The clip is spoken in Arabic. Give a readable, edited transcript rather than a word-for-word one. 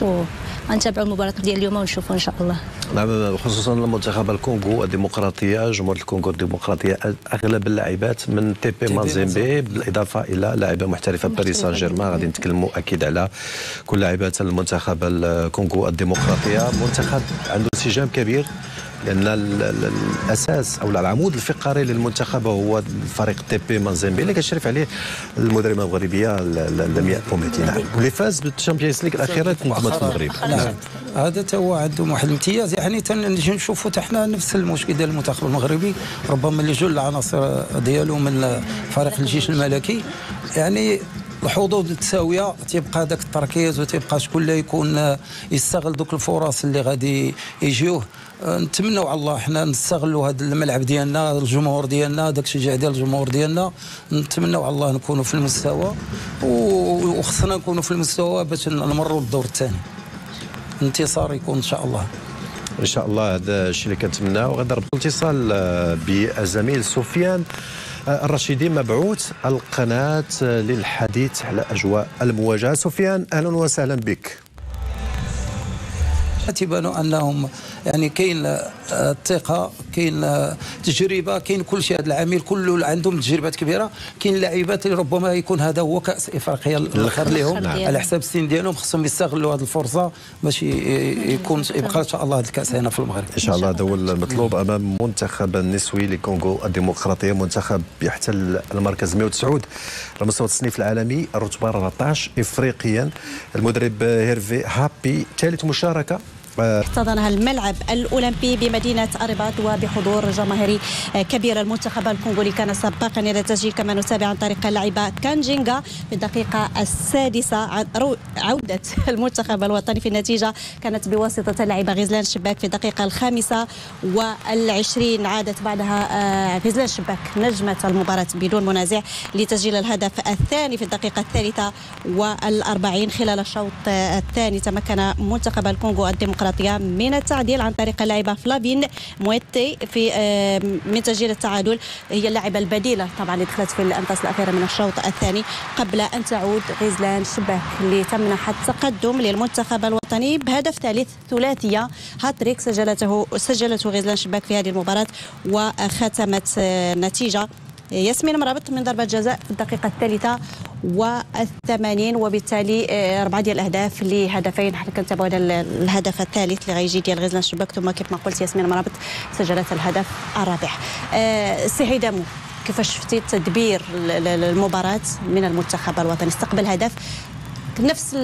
نخشوا غنتابعوا المباراه ديال اليوم ونشوفوا ان شاء الله. نعم، خصوصا المنتخب الكونغو الديمقراطيه، جمهور الكونغو الديمقراطيه اغلب اللاعبات من تي بي مازيمبي، بالاضافه الى لاعبه محترفه باريس سان جيرمان. غادي نتكلموا اكيد على كل لاعبات المنتخب الكونغو الديمقراطيه. منتخب عنده انسجام كبير، لان الاساس او العمود الفقري للمنتخب هو الفريق تي بي مازيمبي اللي كتشرف عليه المدربه المغربيه لمياء بوميتي. نعم، واللي فاز بالشامبيونز ليغ الاخيره في منظمه المغرب. نعم، هذا تا هو عندهم واحد الامتياز. يعني تنجي نشوفوا حتى حنا نفس المشكل ديال المنتخب المغربي، ربما اللي جل العناصر ديالو من فريق الجيش الملكي. يعني الحظوظ متساويه، تيبقى داك التركيز وتيبقى شكون اللي يكون يستغل دوك الفرص اللي غادي يجيوه. نتمنوا على الله حنا نستغلوا هذا الملعب ديالنا، الجمهور ديالنا، داك الشجاع ديال الجمهور ديالنا. نتمنوا على الله نكونوا في المستوى، وخصنا نكونوا في المستوى باش نمروا للدور الثاني. انتصار يكون ان شاء الله. ان شاء الله، هذا الشيء اللي كنتمناو. غادي نربطوا الاتصال بالزميل سفيان الرشيدي، مبعوث القناه للحديث على اجواء المواجهه. سفيان، اهلا وسهلا بك. تيبانوا انهم يعني كاين الثقه، كاين تجربه، كاين كل شيء. هذا العامل كله عندهم تجربات كبيره. كاين لاعبات اللي ربما يكون هذا هو كاس افريقيا الاخر لهم على حساب السن ديالهم، خصهم يستغلوا هذه الفرصه باش يكون يبقى ان شاء الله هذا الكاس هنا في المغرب. ان شاء الله هذا هو المطلوب امام منتخب النسوي لكونغو الديمقراطيه، منتخب يحتل المركز 109 على مستوى التصنيف العالمي، الرتبه 14 افريقيا. المدرب هيرفي هابي، ثالث مشاركه احتضنها الملعب الأولمبي بمدينة الرباط وبحضور جماهيري كبير. المنتخب الكونغولي كان سباقا إلى التسجيل كما نتابع عن طريق اللاعبة كانجينغا في الدقيقة السادسة. عودة المنتخب الوطني في النتيجة كانت بواسطة اللاعبة غزلان شباك في الدقيقة 25. عادت بعدها غزلان شباك نجمة المباراة بدون منازع لتسجيل الهدف الثاني في الدقيقة 43. خلال الشوط الثاني تمكن منتخب الكونغو الديمقراطية من التعديل عن طريق اللاعبة فلافين مويتي في من تسجيل التعادل. هي اللاعبة البديلة طبعا اللي دخلت في الأمتاس الأخيرة من الشوط الثاني قبل أن تعود غزلان شباك اللي تمنح التقدم للمنتخب الوطني بهدف ثالث، ثلاثية هاتريك سجلته غزلان شباك في هذه المباراة وختمت النتيجة ياسمين مرابط من ضربة جزاء في الدقيقة 83. وبالتالي 4 ديال الأهداف لهدفين. حنا كنتابعوا الهدف الثالث اللي غيجي ديال غزلان شباك، ثم كيف ما قلت ياسمين مرابط سجلت الهدف الرابع. سي هيدامو، كيفاش شفتي تدبير المباراة من المنتخب الوطني؟ استقبل هدف نفس